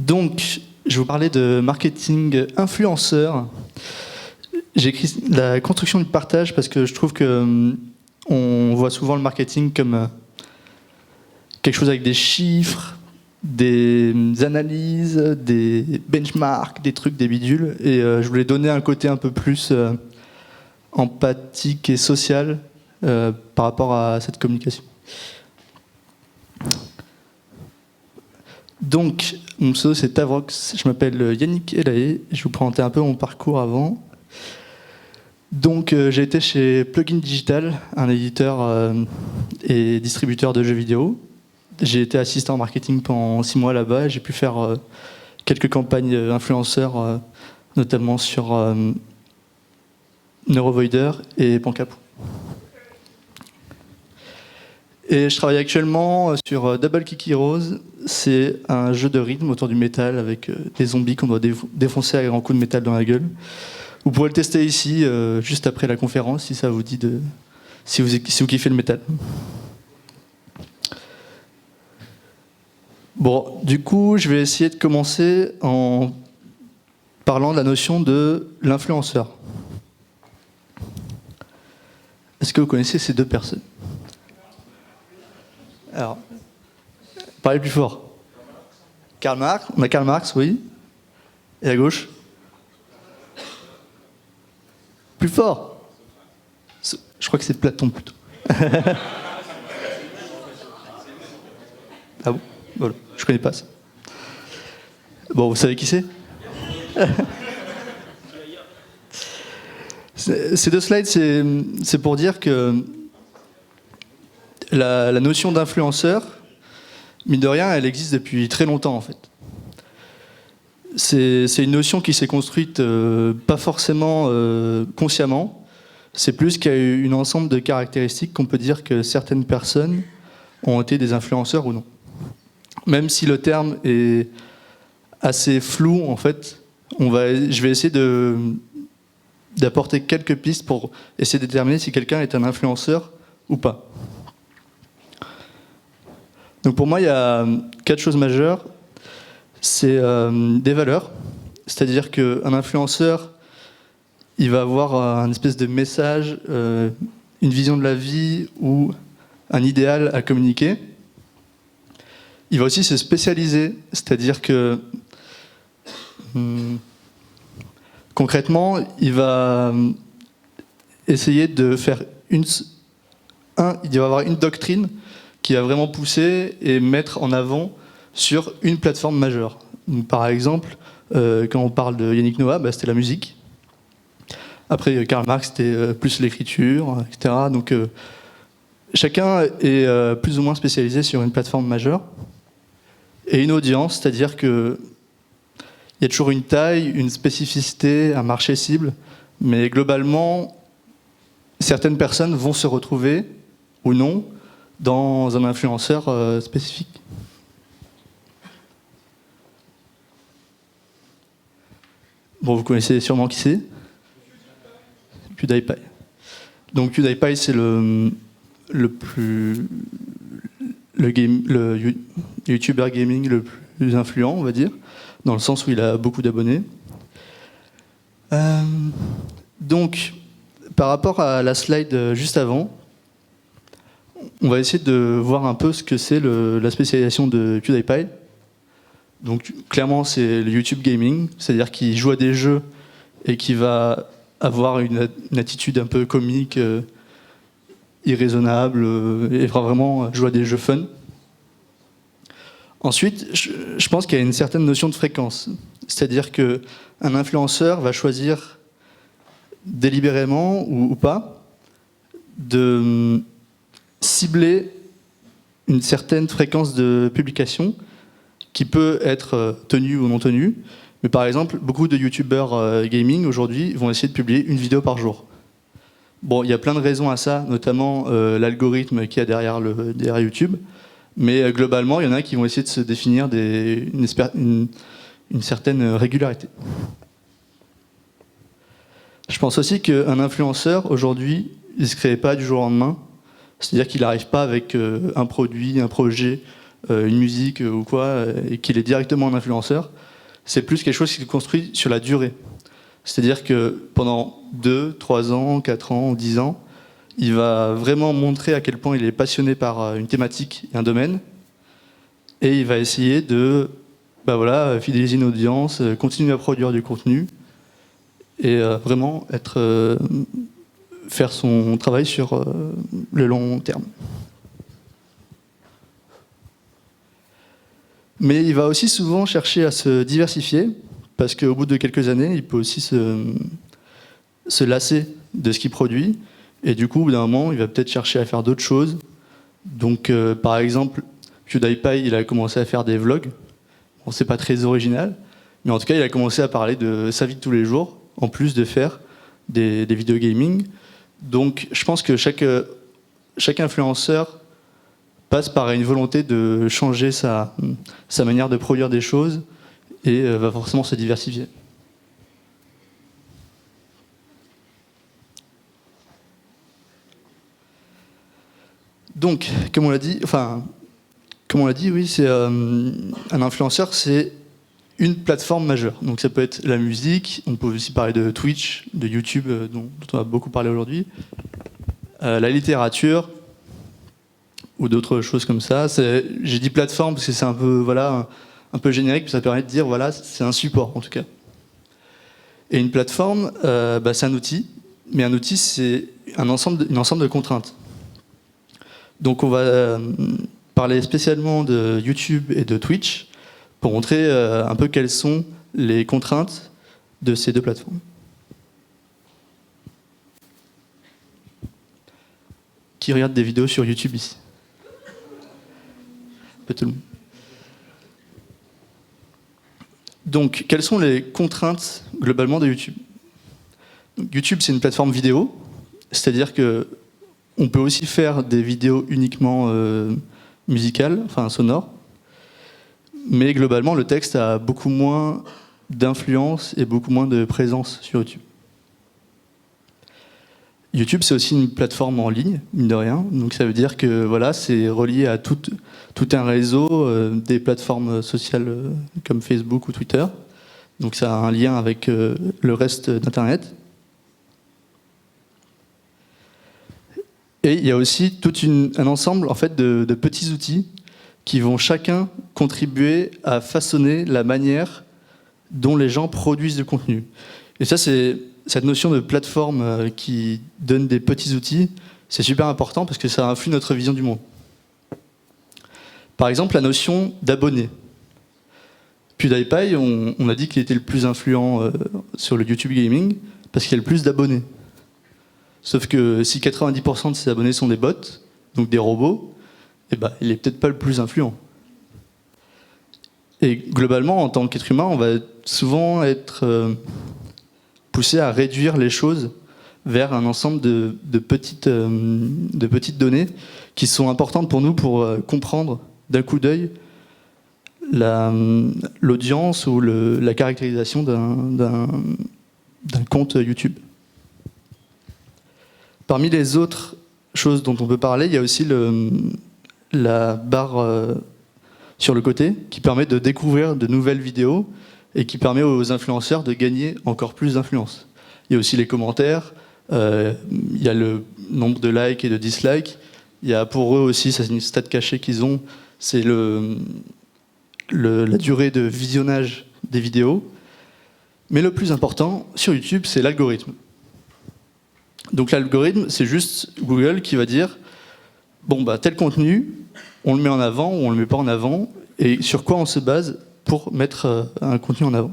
Donc, je vais vous parler de marketing influenceur. J'ai écrit la construction du partage parce que je trouve que on voit souvent le marketing comme quelque chose avec des chiffres, des analyses, des benchmarks, des trucs, des bidules. Et je voulais donner un côté un peu plus empathique et social par rapport à cette communication. Donc, mon pseudo c'est Tavrox, je m'appelle Yannick Elaé, je vais vous présenter un peu mon parcours avant. Donc, j'ai été chez Plugin Digital, un éditeur et distributeur de jeux vidéo. J'ai été assistant marketing pendant 6 mois là-bas, j'ai pu faire quelques campagnes influenceurs, notamment sur Neurovoider et Pancapou. Et je travaille actuellement sur Double Kick Heroes. C'est un jeu de rythme autour du métal avec des zombies qu'on doit défoncer à grands coups de métal dans la gueule. Vous pourrez le tester ici, juste après la conférence, si ça vous dit de... si vous kiffez le métal. Bon, du coup, je vais essayer de commencer en parlant de la notion de l'influenceur. Est-ce que vous connaissez ces deux personnes ? Alors, parlez plus fort. Karl Marx, on a Karl Marx, oui. Et à gauche ? Plus fort. Je crois que c'est Platon plutôt. Ah bon ? Voilà, je connais pas ça. Bon, vous savez qui c'est ? Ces deux slides, c'est pour dire que la notion d'influenceur, mine de rien, elle existe depuis très longtemps en fait. C'est une notion qui s'est construite pas forcément consciemment, c'est plus qu'il y a eu un ensemble de caractéristiques qu'on peut dire que certaines personnes ont été des influenceurs ou non. Même si le terme est assez flou en fait, je vais essayer d'apporter quelques pistes pour essayer de déterminer si quelqu'un est un influenceur ou pas. Donc pour moi, il y a 4 choses majeures. C'est des valeurs, c'est-à-dire qu'un influenceur, il va avoir un espèce de message, une vision de la vie ou un idéal à communiquer. Il va aussi se spécialiser, c'est-à-dire que concrètement, il va essayer de faire il va avoir une doctrine qui va vraiment pousser et mettre en avant sur une plateforme majeure. Donc, par exemple, quand on parle de Yannick Noah, c'était la musique. Après, Karl Marx, c'était plus l'écriture, etc. Donc, chacun est plus ou moins spécialisé sur une plateforme majeure. Et une audience, c'est-à-dire qu'il y a toujours une taille, une spécificité, un marché cible, mais globalement, certaines personnes vont se retrouver, ou non, dans un influenceur spécifique. Bon, vous connaissez sûrement qui c'est ? PewDiePie. Donc PewDiePie, c'est le YouTuber gaming le plus influent, on va dire, dans le sens où il a beaucoup d'abonnés. Donc, par rapport à la slide juste avant, on va essayer de voir un peu ce que c'est la spécialisation de PewDiePie. Donc, clairement, c'est le YouTube gaming, c'est-à-dire qu'il joue à des jeux et qui va avoir une attitude un peu comique, irraisonnable, et vraiment jouer à des jeux fun. Ensuite, je pense qu'il y a une certaine notion de fréquence. C'est-à-dire qu'un influenceur va choisir délibérément ou pas de cibler une certaine fréquence de publication qui peut être tenue ou non tenue. Mais par exemple, beaucoup de youtubeurs gaming aujourd'hui vont essayer de publier une vidéo par jour. Bon, il y a plein de raisons à ça, notamment l'algorithme qu'il y a derrière YouTube. Mais globalement, il y en a qui vont essayer de se définir une certaine régularité. Je pense aussi qu'un influenceur, aujourd'hui, il ne se crée pas du jour au lendemain. C'est-à-dire qu'il n'arrive pas avec un produit, un projet une musique ou quoi, et qu'il est directement un influenceur. C'est plus quelque chose qui se construit sur la durée. C'est-à-dire que pendant 2, 3 ans, 4 ans ou 10 ans, il va vraiment montrer à quel point il est passionné par une thématique et un domaine, et il va essayer de fidéliser une audience, continuer à produire du contenu, et vraiment faire son travail sur le long terme. Mais il va aussi souvent chercher à se diversifier, parce qu'au bout de quelques années, il peut aussi se lasser de ce qu'il produit, et du coup, au bout d'un moment, il va peut-être chercher à faire d'autres choses. Donc, par exemple, PewDiePie, il a commencé à faire des vlogs. Bon, c'est pas très original, mais en tout cas, il a commencé à parler de sa vie de tous les jours, en plus de faire des vidéos gaming. Donc, je pense que chaque influenceur passe par une volonté de changer sa manière de produire des choses et va forcément se diversifier. Donc, comme on l'a dit, oui, c'est un influenceur, c'est une plateforme majeure. Donc ça peut être la musique, on peut aussi parler de Twitch, de YouTube, dont on a beaucoup parlé aujourd'hui, la littérature ou d'autres choses comme ça. J'ai dit plateforme parce que c'est un peu générique, puis ça permet de dire voilà, c'est un support en tout cas. Et une plateforme, c'est un outil, mais un outil c'est un ensemble de contraintes. Donc on va parler spécialement de YouTube et de Twitch pour montrer un peu quelles sont les contraintes de ces deux plateformes. Qui regarde des vidéos sur YouTube ici? Un peu tout le monde. Donc, quelles sont les contraintes globalement de YouTube? Donc, YouTube, c'est une plateforme vidéo, c'est-à-dire que on peut aussi faire des vidéos uniquement musicales, enfin sonores, mais globalement, le texte a beaucoup moins d'influence et beaucoup moins de présence sur YouTube. YouTube, c'est aussi une plateforme en ligne, mine de rien, donc ça veut dire que voilà, c'est relié à tout un réseau, des plateformes sociales comme Facebook ou Twitter, donc ça a un lien avec le reste d'Internet. Et il y a aussi tout un ensemble en fait, de petits outils qui vont chacun contribuer à façonner la manière dont les gens produisent du contenu. Et ça, c'est cette notion de plateforme qui donne des petits outils, c'est super important parce que ça influe notre vision du monde. Par exemple, la notion d'abonné. PewDiePie, on a dit qu'il était le plus influent sur le YouTube Gaming parce qu'il y a le plus d'abonnés. Sauf que si 90% de ses abonnés sont des bots, donc des robots, il est peut-être pas le plus influent. Et globalement, en tant qu'être humain, on va souvent être poussé à réduire les choses vers un ensemble de petites données qui sont importantes pour nous pour comprendre d'un coup d'œil l'audience ou la caractérisation d'un compte YouTube. Parmi les autres choses dont on peut parler, il y a aussi la barre sur le côté qui permet de découvrir de nouvelles vidéos et qui permet aux influenceurs de gagner encore plus d'influence. Il y a aussi les commentaires, il y a le nombre de likes et de dislikes, il y a pour eux aussi, c'est une stat cachée qu'ils ont, c'est la durée de visionnage des vidéos. Mais le plus important sur YouTube, c'est l'algorithme. Donc l'algorithme, c'est juste Google qui va dire tel contenu, on le met en avant ou on le met pas en avant, et sur quoi on se base pour mettre un contenu en avant.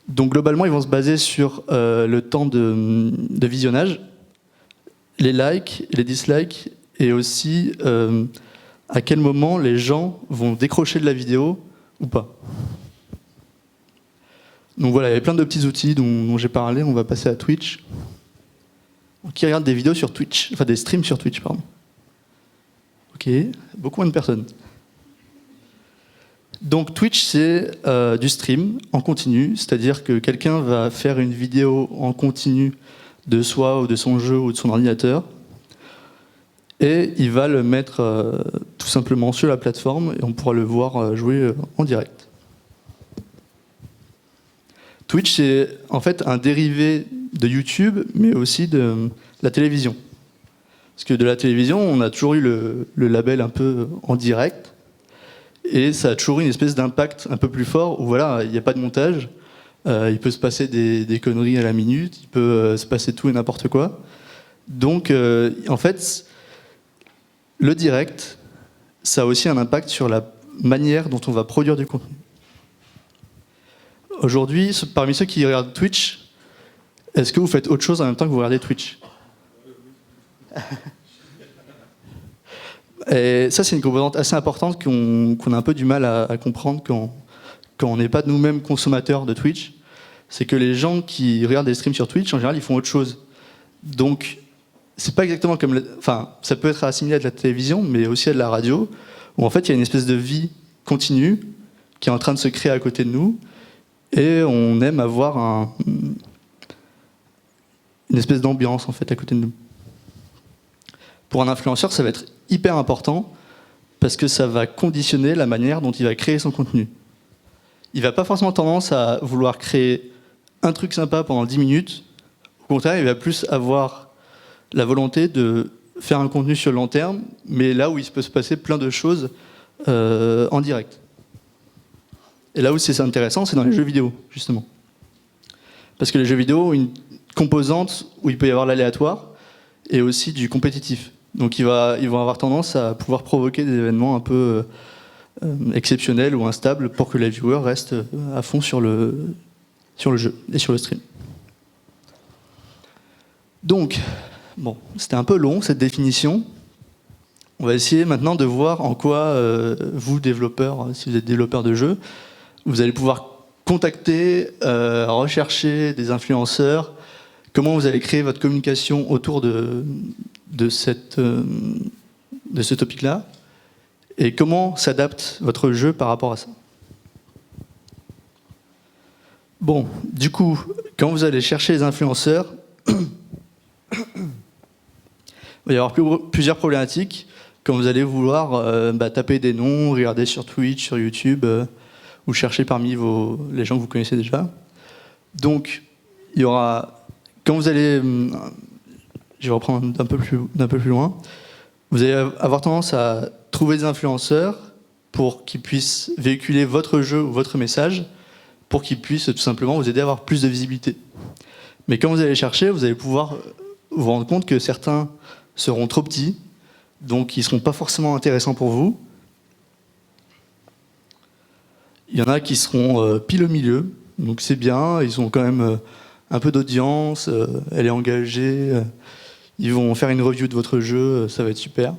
Donc globalement, ils vont se baser sur le temps de visionnage, les likes, les dislikes, et aussi à quel moment les gens vont décrocher de la vidéo ou pas. Donc voilà, il y a plein de petits outils dont j'ai parlé, on va passer à Twitch. Qui regarde des vidéos sur Twitch, enfin des streams sur Twitch, pardon. Ok, beaucoup moins de personnes. Donc Twitch, c'est du stream en continu, c'est-à-dire que quelqu'un va faire une vidéo en continu de soi ou de son jeu ou de son ordinateur. et il va le mettre tout simplement sur la plateforme et on pourra le voir jouer en direct. Twitch, c'est en fait un dérivé de YouTube, mais aussi de la télévision. Parce que de la télévision, on a toujours eu le label un peu en direct, et ça a toujours eu une espèce d'impact un peu plus fort, où voilà, il n'y a pas de montage, il peut se passer des conneries à la minute, il peut se passer tout et n'importe quoi. Donc, en fait, le direct, ça a aussi un impact sur la manière dont on va produire du contenu. Aujourd'hui, parmi ceux qui regardent Twitch, est-ce que vous faites autre chose en même temps que vous regardez Twitch? Et ça, c'est une composante assez importante qu'on a un peu du mal à comprendre quand on n'est pas nous-mêmes consommateurs de Twitch. C'est que les gens qui regardent des streams sur Twitch, en général, ils font autre chose. Donc, c'est pas exactement comme... Enfin, ça peut être assimilé à de la télévision, mais aussi à de la radio, où en fait, il y a une espèce de vie continue qui est en train de se créer à côté de nous, et on aime avoir une espèce d'ambiance, en fait, à côté de nous. Pour un influenceur, ça va être hyper important parce que ça va conditionner la manière dont il va créer son contenu. Il va pas forcément tendance à vouloir créer un truc sympa pendant 10 minutes. Au contraire, il va plus avoir la volonté de faire un contenu sur le long terme, mais là où il peut se passer plein de choses en direct. Et là où c'est intéressant, c'est dans les jeux vidéo, justement. Parce que les jeux vidéo ont une composante où il peut y avoir l'aléatoire et aussi du compétitif. Donc ils vont avoir tendance à pouvoir provoquer des événements un peu exceptionnels ou instables pour que les viewers restent à fond sur le jeu et sur le stream. Donc, bon, c'était un peu long cette définition. On va essayer maintenant de voir en quoi vous, développeurs, si vous êtes développeurs de jeux, vous allez pouvoir contacter, rechercher des influenceurs, comment vous allez créer votre communication autour de ce topic-là, et comment s'adapte votre jeu par rapport à ça. Bon, du coup, quand vous allez chercher les influenceurs, il va y avoir plusieurs problématiques. Quand vous allez vouloir taper des noms, regarder sur Twitch, sur YouTube, ou chercher parmi les gens que vous connaissez déjà. Donc, il y aura... Quand vous allez... Je vais reprendre d'un peu plus loin. Vous allez avoir tendance à trouver des influenceurs pour qu'ils puissent véhiculer votre jeu ou votre message, pour qu'ils puissent tout simplement vous aider à avoir plus de visibilité. Mais quand vous allez chercher, vous allez pouvoir vous rendre compte que certains seront trop petits, donc ils ne seront pas forcément intéressants pour vous. Il y en a qui seront pile au milieu, donc c'est bien, ils ont quand même un peu d'audience, elle est engagée, ils vont faire une review de votre jeu, ça va être super.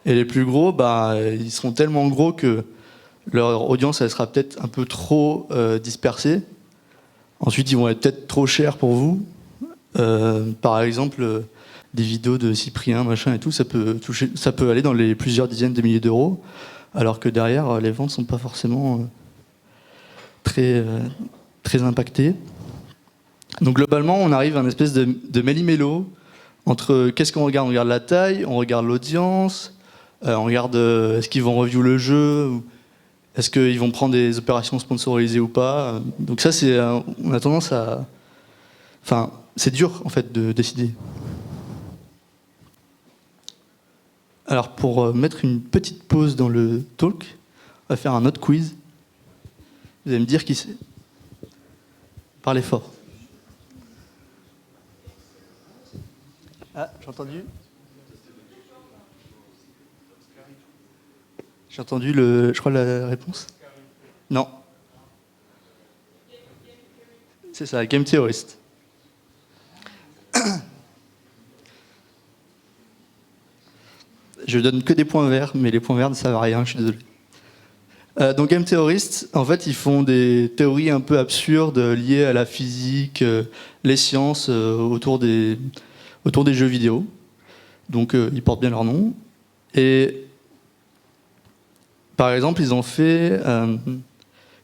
Et les plus gros, ils seront tellement gros que leur audience elle sera peut-être un peu trop dispersée. Ensuite, ils vont être peut-être trop chers pour vous. Par exemple, des vidéos de Cyprien, machin et tout, ça peut aller dans les plusieurs dizaines de milliers d'euros, alors que derrière, les ventes ne sont pas forcément très impactées. Donc globalement, on arrive à une espèce de méli-mélo entre qu'est-ce qu'on regarde? On regarde la taille, on regarde l'audience, on regarde est-ce qu'ils vont review le jeu, est-ce qu'ils vont prendre des opérations sponsorisées ou pas. Donc ça, on a tendance à... Enfin, c'est dur en fait de décider. Alors pour mettre une petite pause dans le talk, on va faire un autre quiz. Vous allez me dire qui c'est. Parlez fort. Ah, j'ai entendu. J'ai entendu je crois la réponse. Non. C'est ça, Game Theorist. Je donne que des points verts, mais les points verts ne servent à rien, je suis désolé. Donc Game Theorist, en fait, ils font des théories un peu absurdes liées à la physique, les sciences, autour des jeux vidéo. Donc ils portent bien leur nom. Et par exemple, ils ont fait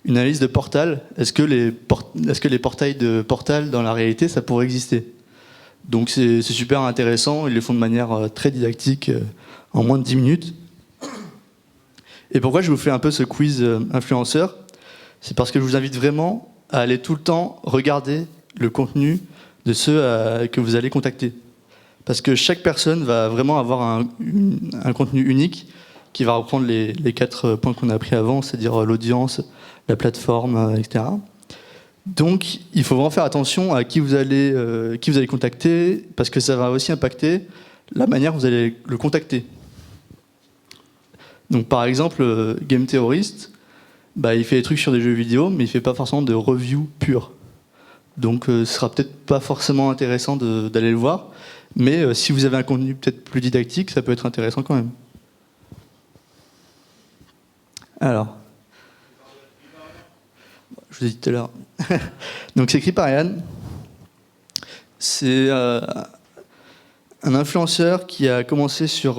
une analyse de Portal. Est-ce que les portails de Portal dans la réalité, ça pourrait exister? Donc c'est super intéressant, ils le font de manière très didactique, en moins de 10 minutes. Et pourquoi je vous fais un peu ce quiz influenceur? C'est parce que je vous invite vraiment à aller tout le temps regarder le contenu de ceux que vous allez contacter. Parce que chaque personne va vraiment avoir un contenu unique qui va reprendre les 4 points qu'on a appris avant, c'est-à-dire l'audience, la plateforme, etc. Donc, il faut vraiment faire attention à qui vous allez contacter, parce que ça va aussi impacter la manière dont vous allez le contacter. Donc, par exemple, Game Theorist, il fait des trucs sur des jeux vidéo, mais il fait pas forcément de review pure. Donc, ce sera peut-être pas forcément intéressant d'aller le voir, mais si vous avez un contenu peut-être plus didactique, ça peut être intéressant quand même. Alors, je vous ai dit tout à l'heure. Donc c'est Kripparrian. C'est un influenceur qui a commencé sur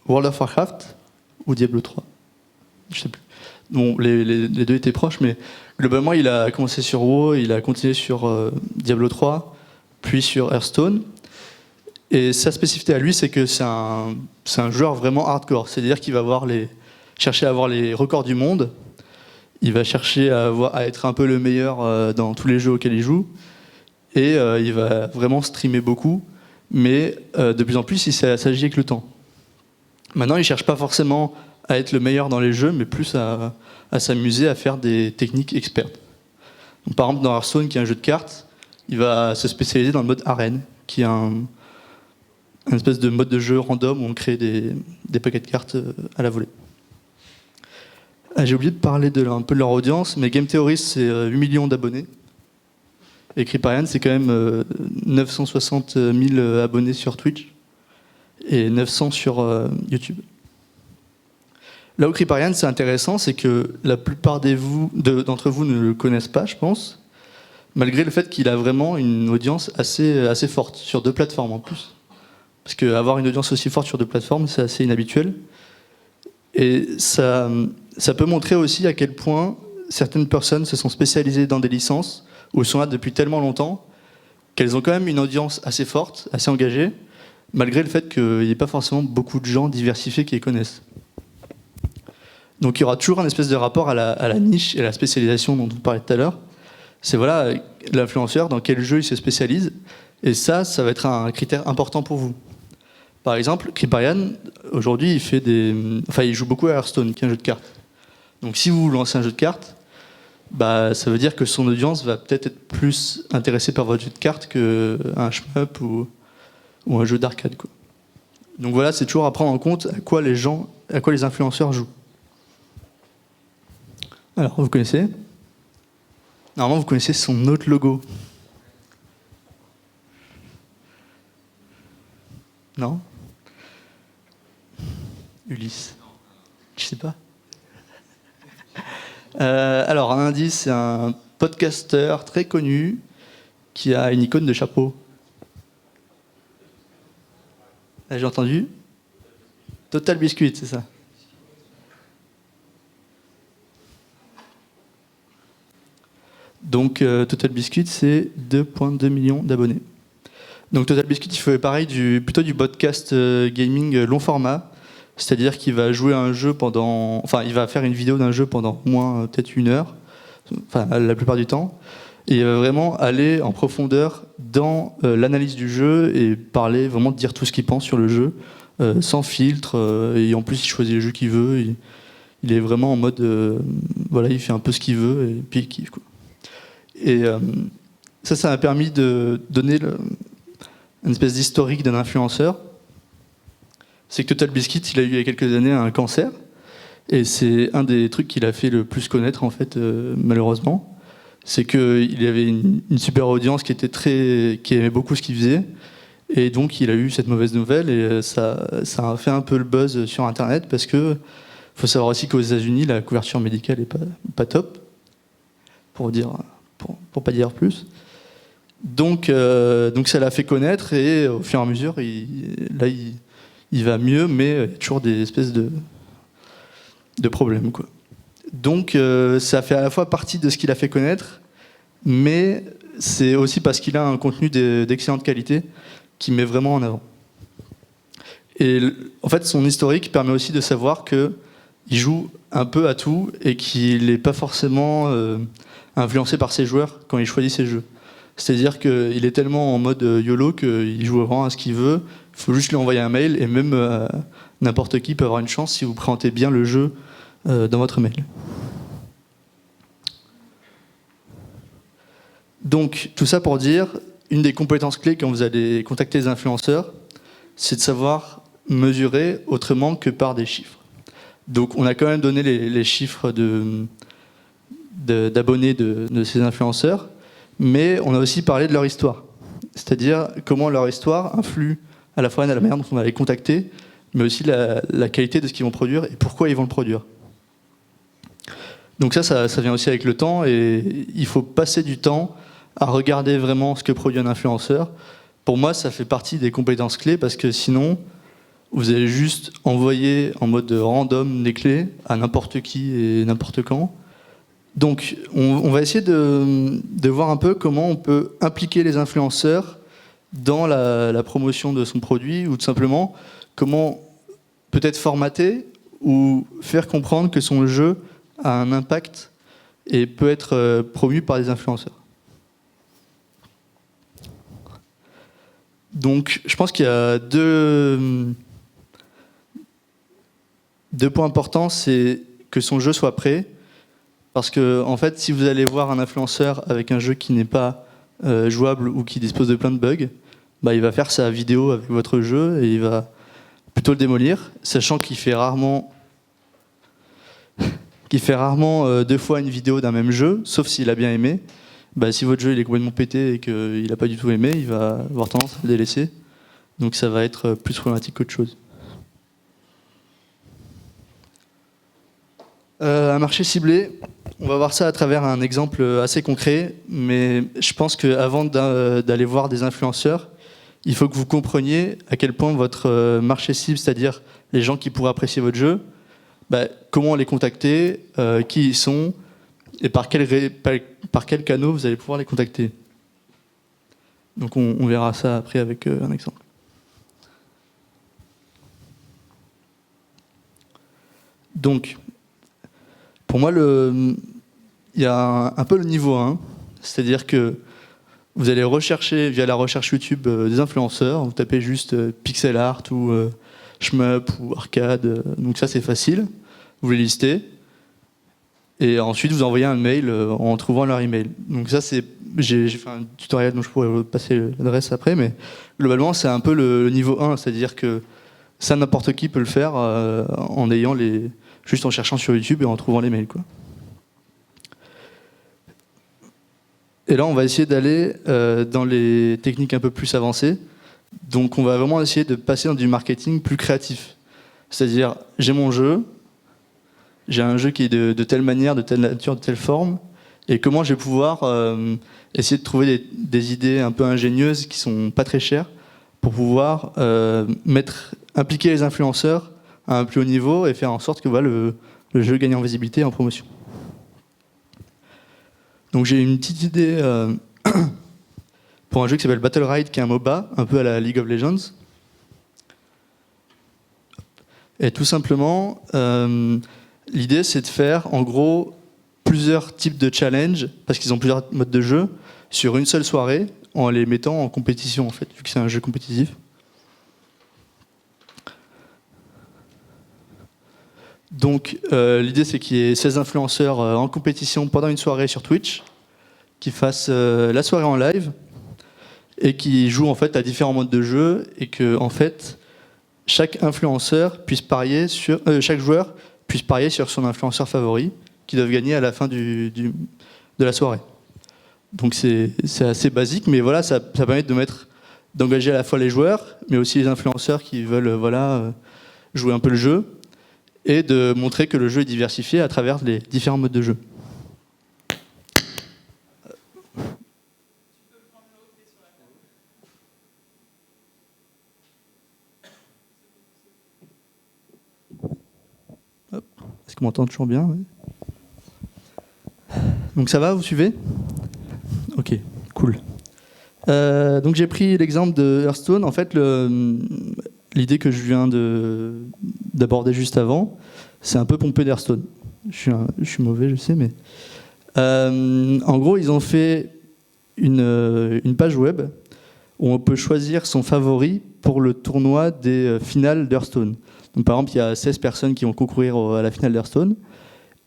World of Warcraft ou Diablo 3. Je sais plus. Bon, les deux étaient proches, mais globalement, il a commencé sur WoW, il a continué sur Diablo 3, puis sur Hearthstone. Et sa spécificité à lui, c'est que c'est un joueur vraiment hardcore. C'est-à-dire qu'il va chercher à avoir les records du monde. Il va chercher à être un peu le meilleur dans tous les jeux auxquels il joue. Et il va vraiment streamer beaucoup. Mais de plus en plus, il s'agit avec le temps. Maintenant, il ne cherche pas forcément à être le meilleur dans les jeux, mais plus à s'amuser à faire des techniques expertes. Donc, par exemple, dans Hearthstone, qui est un jeu de cartes, il va se spécialiser dans le mode arène, qui est une espèce de mode de jeu random où on crée des paquets de cartes à la volée. J'ai oublié de parler un peu de leur audience, mais Game Theorist, c'est 8 millions d'abonnés. Et Kripparrian, c'est quand même 960 000 abonnés sur Twitch et 900 sur YouTube. Là où Kripparrian, c'est intéressant, c'est que la plupart d'entre vous ne le connaissent pas, je pense, malgré le fait qu'il a vraiment une audience assez forte, sur 2 plateformes en plus. Parce qu'avoir une audience aussi forte sur 2 plateformes, c'est assez inhabituel. Et ça peut montrer aussi à quel point certaines personnes se sont spécialisées dans des licences ou sont là depuis tellement longtemps qu'elles ont quand même une audience assez forte, assez engagée, malgré le fait qu'il n'y ait pas forcément beaucoup de gens diversifiés qui les connaissent. Donc il y aura toujours un espèce de rapport à la niche et à la spécialisation dont on parlait tout à l'heure. C'est voilà, l'influenceur, dans quel jeu il se spécialise, et ça va être un critère important pour vous. Par exemple, Kripparrian, aujourd'hui, il joue beaucoup à Hearthstone, qui est un jeu de cartes. Donc si vous lancez un jeu de cartes, ça veut dire que son audience va peut-être être plus intéressée par votre jeu de cartes qu'un shmup ou un jeu d'arcade, quoi. Donc voilà, c'est toujours à prendre en compte à quoi les influenceurs jouent. Alors, vous connaissez? Normalement, vous connaissez son autre logo. Non? Ulysse. Je sais pas. Alors, un indice, c'est un podcasteur très connu qui a une icône de chapeau. J'ai entendu? Total Biscuit, c'est ça. Donc, Total Biscuit, c'est 2,2 millions d'abonnés. Donc, Total Biscuit, il fait pareil plutôt du podcast gaming long format. C'est-à-dire qu'il va jouer à un jeu il va faire une vidéo d'un jeu pendant au moins peut-être 1 heure, la plupart du temps. Et il va vraiment aller en profondeur dans l'analyse du jeu et vraiment dire tout ce qu'il pense sur le jeu, sans filtre. Et en plus, il choisit les jeux qu'il veut. Il est vraiment en mode, il fait un peu ce qu'il veut et puis il kiffe, quoi. Et ça m'a permis de donner une espèce d'historique d'un influenceur. C'est que Total Biscuit, il a eu il y a quelques années un cancer. Et c'est un des trucs qu'il a fait le plus connaître, en fait, malheureusement. C'est qu'il avait une super audience qui aimait beaucoup ce qu'il faisait. Et donc, il a eu cette mauvaise nouvelle. Et ça a fait un peu le buzz sur Internet. Parce que faut savoir aussi qu'aux États-Unis, la couverture médicale n'est pas top. Pour pas dire plus. Donc ça l'a fait connaître. Et au fur et à mesure, il va mieux, mais il y a toujours des espèces de problèmes, quoi. Donc ça fait à la fois partie de ce qu'il a fait connaître, mais c'est aussi parce qu'il a un contenu d'excellente qualité qui met vraiment en avant. Et en fait, son historique permet aussi de savoir qu'il joue un peu à tout et qu'il n'est pas forcément influencé par ses joueurs quand il choisit ses jeux. C'est-à-dire qu'il est tellement en mode YOLO qu'il joue vraiment à ce qu'il veut. Il faut juste lui envoyer un mail et même n'importe qui peut avoir une chance si vous présentez bien le jeu dans votre mail. Donc, tout ça pour dire, une des compétences clés quand vous allez contacter les influenceurs, c'est de savoir mesurer autrement que par des chiffres. Donc, on a quand même donné les chiffres d'abonnés de ces influenceurs, mais on a aussi parlé de leur histoire. C'est-à-dire comment leur histoire influe à la fois la manière dont on va les contacter, mais aussi la qualité de ce qu'ils vont produire et pourquoi ils vont le produire. Donc ça vient aussi avec le temps, et il faut passer du temps à regarder vraiment ce que produit un influenceur. Pour moi, ça fait partie des compétences clés, parce que sinon, vous allez juste envoyer en mode random des clés à n'importe qui et n'importe quand. Donc, on va essayer de voir un peu comment on peut impliquer les influenceurs dans la promotion de son produit, ou tout simplement comment peut-être formater ou faire comprendre que son jeu a un impact et peut être promu par des influenceurs. Donc, je pense qu'il y a deux points importants. C'est que son jeu soit prêt, parce que en fait, si vous allez voir un influenceur avec un jeu qui n'est pas jouable ou qui dispose de plein de bugs, bah, il va faire sa vidéo avec votre jeu et il va plutôt le démolir, sachant qu'il fait rarement deux fois une vidéo d'un même jeu, sauf s'il a bien aimé. Bah, si votre jeu il est complètement pété et qu'il n'a pas du tout aimé, il va avoir tendance à le délaisser. Donc ça va être plus problématique qu'autre chose. Un marché ciblé, on va voir ça à travers un exemple assez concret, mais je pense qu'avant d'aller voir des influenceurs, il faut que vous compreniez à quel point votre marché cible, c'est-à-dire les gens qui pourraient apprécier votre jeu, bah, comment les contacter, qui ils sont, et par quel canal vous allez pouvoir les contacter. Donc on verra ça après avec un exemple. Donc, pour moi, il y a un peu le niveau 1, c'est-à-dire que vous allez rechercher via la recherche YouTube des influenceurs, vous tapez juste pixel art ou shmup ou arcade, donc ça c'est facile, vous les listez, et ensuite vous envoyez un mail en trouvant leur email. Donc ça j'ai fait un tutoriel dont je pourrais passer l'adresse après, mais globalement c'est un peu le niveau 1, c'est-à-dire que ça n'importe qui peut le faire en ayant juste en cherchant sur YouTube et en trouvant les mails, quoi. Et là, on va essayer d'aller dans les techniques un peu plus avancées. Donc, on va vraiment essayer de passer dans du marketing plus créatif. C'est-à-dire, j'ai mon jeu, j'ai un jeu qui est de telle manière, de telle nature, de telle forme, et comment je vais pouvoir essayer de trouver des idées un peu ingénieuses qui sont pas très chères pour pouvoir impliquer les influenceurs à un plus haut niveau et faire en sorte que voilà, le jeu gagne en visibilité et en promotion. Donc j'ai une petite idée pour un jeu qui s'appelle Battle Ride, qui est un MOBA, un peu à la League of Legends. Et tout simplement, l'idée c'est de faire en gros plusieurs types de challenges, parce qu'ils ont plusieurs modes de jeu, sur une seule soirée, en les mettant en compétition en fait, vu que c'est un jeu compétitif. Donc l'idée c'est qu'il y ait 16 influenceurs en compétition pendant une soirée sur Twitch, qui fassent la soirée en live et qui jouent en fait à différents modes de jeu, et que en fait chaque influenceur puisse parier sur chaque joueur puisse parier sur son influenceur favori, qui doivent gagner à la fin de la soirée. Donc c'est assez basique, mais voilà, ça permet d'engager à la fois les joueurs, mais aussi les influenceurs qui veulent jouer un peu le jeu, et de montrer que le jeu est diversifié à travers les différents modes de jeu. Est-ce qu'on m'entend toujours bien? Ouais. Donc ça va, vous suivez? Ok, cool. Donc j'ai pris l'exemple de Hearthstone. En fait, l'idée que je viens d'aborder juste avant, c'est un peu pompé d'Hearthstone. Je suis mauvais, je sais, mais... en gros, ils ont fait une page web où on peut choisir son favori pour le tournoi des finales d'Hearthstone. Donc, par exemple, il y a 16 personnes qui vont concourir à la finale d'Hearthstone.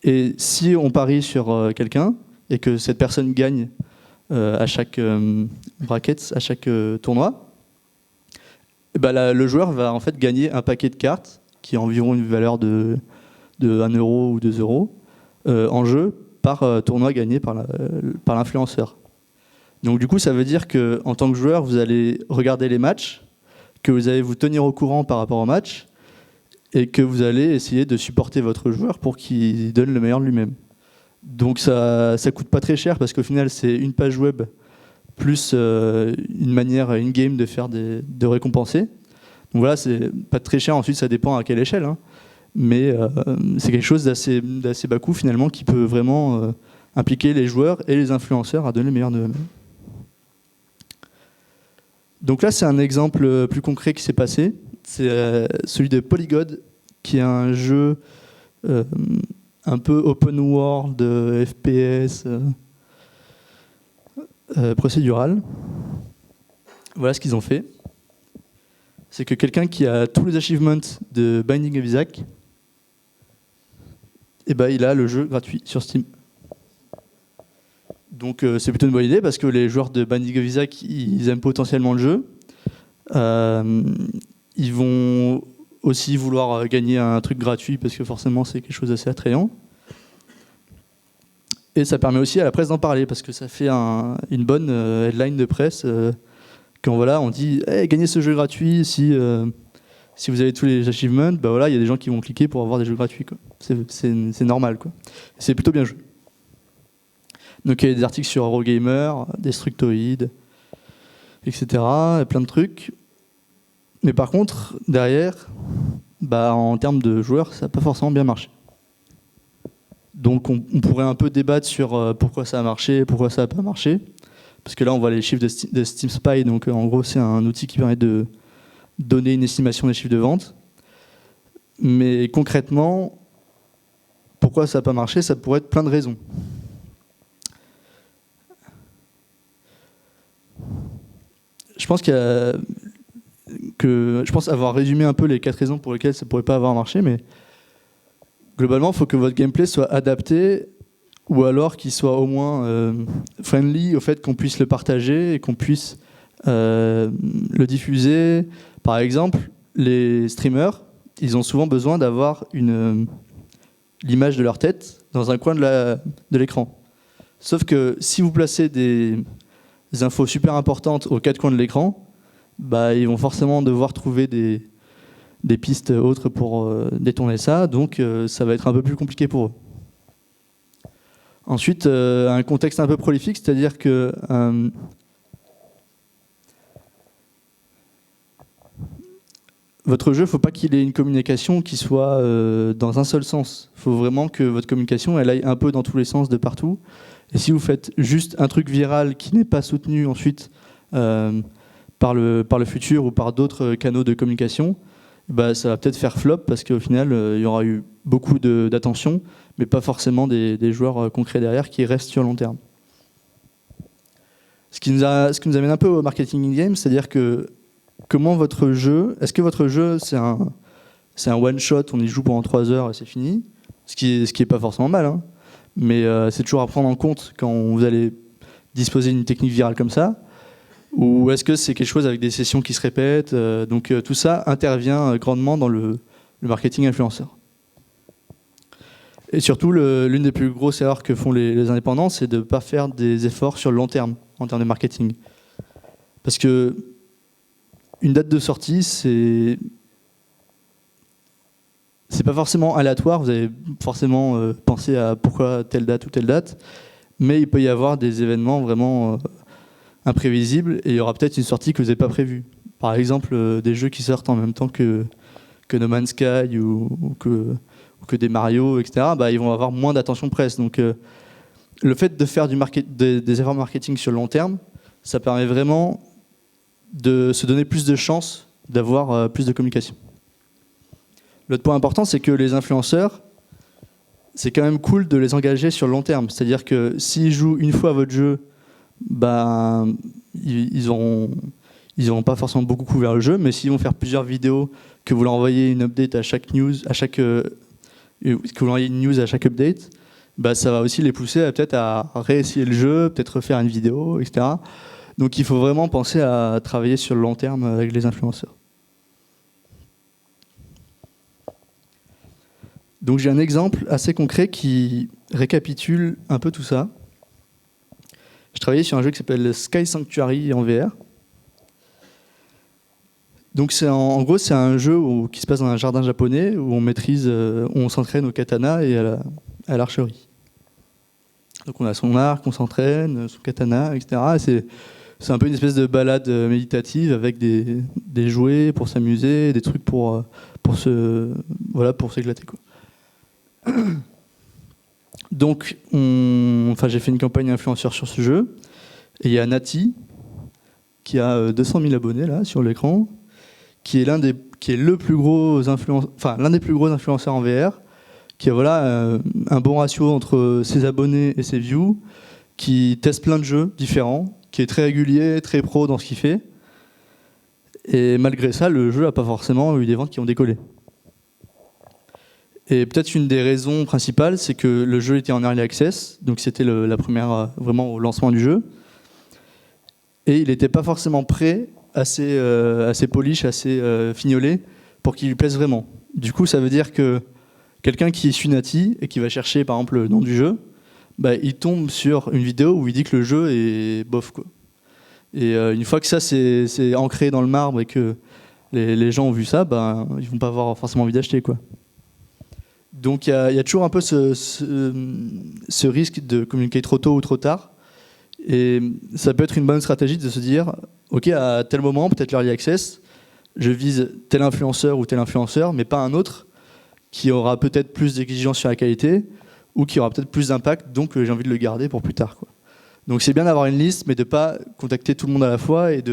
Et si on parie sur quelqu'un et que cette personne gagne à chaque bracket, à chaque tournoi, et ben le joueur va en fait gagner un paquet de cartes qui a environ une valeur de 1 euro ou 2 euros en jeu par tournoi gagné par l'influenceur. Donc du coup, ça veut dire qu'en tant que joueur, vous allez regarder les matchs, que vous allez vous tenir au courant par rapport aux matchs, et que vous allez essayer de supporter votre joueur pour qu'il donne le meilleur de lui-même. Donc ça coûte pas très cher, parce qu'au final, c'est une page web plus une manière in-game de récompenser. Donc voilà, c'est pas très cher, ensuite ça dépend à quelle échelle, hein. Mais c'est quelque chose d'assez bas coût finalement qui peut vraiment impliquer les joueurs et les influenceurs à donner le meilleur d'eux-mêmes. Donc là, c'est un exemple plus concret qui s'est passé. C'est celui de Polygod, qui est un jeu un peu open world, FPS, procédural. Voilà ce qu'ils ont fait. C'est que quelqu'un qui a tous les achievements de Binding of Isaac, et ben, il a le jeu gratuit sur Steam. Donc c'est plutôt une bonne idée parce que les joueurs de Binding of Isaac, ils aiment potentiellement le jeu. Ils vont aussi vouloir gagner un truc gratuit parce que forcément c'est quelque chose d'assez attrayant. Et ça permet aussi à la presse d'en parler parce que ça fait une bonne headline de presse quand voilà, on dit hey, gagnez ce jeu gratuit si vous avez tous les achievements, bah voilà, il y a des gens qui vont cliquer pour avoir des jeux gratuits, quoi. C'est normal, quoi. C'est plutôt bien joué. Donc il y a des articles sur Eurogamer, Destructoid, etc. Et plein de trucs. Mais par contre, derrière, bah, en termes de joueurs, ça n'a pas forcément bien marché. Donc on pourrait un peu débattre sur pourquoi ça a marché et pourquoi ça n'a pas marché. Parce que là, on voit les chiffres de Steam Spy. Donc en gros, c'est un outil qui permet de donner une estimation des chiffres de vente. Mais concrètement, pourquoi ça n'a pas marché? Ça pourrait être plein de raisons. Je pense avoir résumé un peu les 4 raisons pour lesquelles ça ne pourrait pas avoir marché, mais globalement, il faut que votre gameplay soit adapté ou alors qu'il soit au moins friendly au fait qu'on puisse le partager et qu'on puisse le diffuser. Par exemple, les streamers, ils ont souvent besoin d'avoir l'image de leur tête dans un coin de l'écran. Sauf que si vous placez des infos super importantes aux 4 coins de l'écran, bah, ils vont forcément devoir trouver des pistes autres pour détourner ça, donc ça va être un peu plus compliqué pour eux. Ensuite, un contexte un peu prolifique, c'est-à-dire que votre jeu, il ne faut pas qu'il ait une communication qui soit dans un seul sens. Il faut vraiment que votre communication elle aille un peu dans tous les sens de partout. Et si vous faites juste un truc viral qui n'est pas soutenu ensuite par le futur ou par d'autres canaux de communication, bah, ça va peut-être faire flop parce qu'au final, il y aura eu beaucoup d'attention, mais pas forcément des joueurs concrets derrière qui restent sur le long terme. Ce qui nous amène un peu au marketing in-game, c'est-à-dire que comment votre jeu, est-ce que votre jeu c'est un one-shot, on y joue pendant 3 heures et c'est fini, ce qui est pas forcément mal, hein, mais c'est toujours à prendre en compte quand vous allez disposer d'une technique virale comme ça, ou est-ce que c'est quelque chose avec des sessions qui se répètent, donc tout ça intervient grandement dans le marketing influenceur. Et surtout, l'une des plus grosses erreurs que font les indépendants, c'est de ne pas faire des efforts sur le long terme, en termes de marketing. Parce que une date de sortie, c'est pas forcément aléatoire, vous allez forcément penser à pourquoi telle date ou telle date, mais il peut y avoir des événements vraiment imprévisibles, et il y aura peut-être une sortie que vous n'avez pas prévue. Par exemple, des jeux qui sortent en même temps que No Man's Sky ou que des Mario, etc., bah, ils vont avoir moins d'attention presse. Donc le fait de faire des efforts marketing sur le long terme, ça permet vraiment de se donner plus de chances d'avoir plus de communication. L'autre point important, c'est que les influenceurs, c'est quand même cool de les engager sur le long terme. C'est-à-dire que s'ils jouent une fois à votre jeu, ben, ils auront pas forcément beaucoup couvert le jeu, mais s'ils vont faire plusieurs vidéos, que vous leur envoyez une update à chaque news, que vous leur envoyez une news à chaque update, bah, ça va aussi les pousser peut-être à réessayer le jeu, peut-être refaire une vidéo, etc. Donc il faut vraiment penser à travailler sur le long terme avec les influenceurs. Donc j'ai un exemple assez concret qui récapitule un peu tout ça. Je travaillais sur un jeu qui s'appelle Sky Sanctuary en VR. Donc en gros, c'est un jeu qui se passe dans un jardin japonais où on s'entraîne au katana et à l'archerie. Donc on a son arc, on s'entraîne, son katana, etc. C'est un peu une espèce de balade méditative avec des jouets pour s'amuser, des trucs pour s'éclater, quoi. Donc j'ai fait une campagne influenceur sur ce jeu et il y a Nati qui a 200 000 abonnés là sur l'écran, qui est l'un des plus gros influenceurs en VR, qui a un bon ratio entre ses abonnés et ses views, qui teste plein de jeux différents, qui est très régulier, très pro dans ce qu'il fait. Et malgré ça, le jeu n'a pas forcément eu des ventes qui ont décollé. Et peut-être une des raisons principales, c'est que le jeu était en early access, donc c'était la première vraiment au lancement du jeu. Et il n'était pas forcément prêt, assez polish, assez fignolé, pour qu'il lui plaise vraiment. Du coup, ça veut dire que quelqu'un qui suit Nati et qui va chercher par exemple le nom du jeu, bah, il tombe sur une vidéo où il dit que le jeu est bof, quoi. Et une fois que ça c'est ancré dans le marbre et que les gens ont vu ça, bah, ils vont pas avoir forcément envie d'acheter, quoi. Donc il y a toujours un peu ce risque de communiquer trop tôt ou trop tard. Et ça peut être une bonne stratégie de se dire, ok, à tel moment, peut-être l'early access, je vise tel influenceur ou tel influenceur, mais pas un autre qui aura peut-être plus d'exigences sur la qualité ou qui aura peut-être plus d'impact, donc j'ai envie de le garder pour plus tard, quoi. Donc c'est bien d'avoir une liste, mais de ne pas contacter tout le monde à la fois et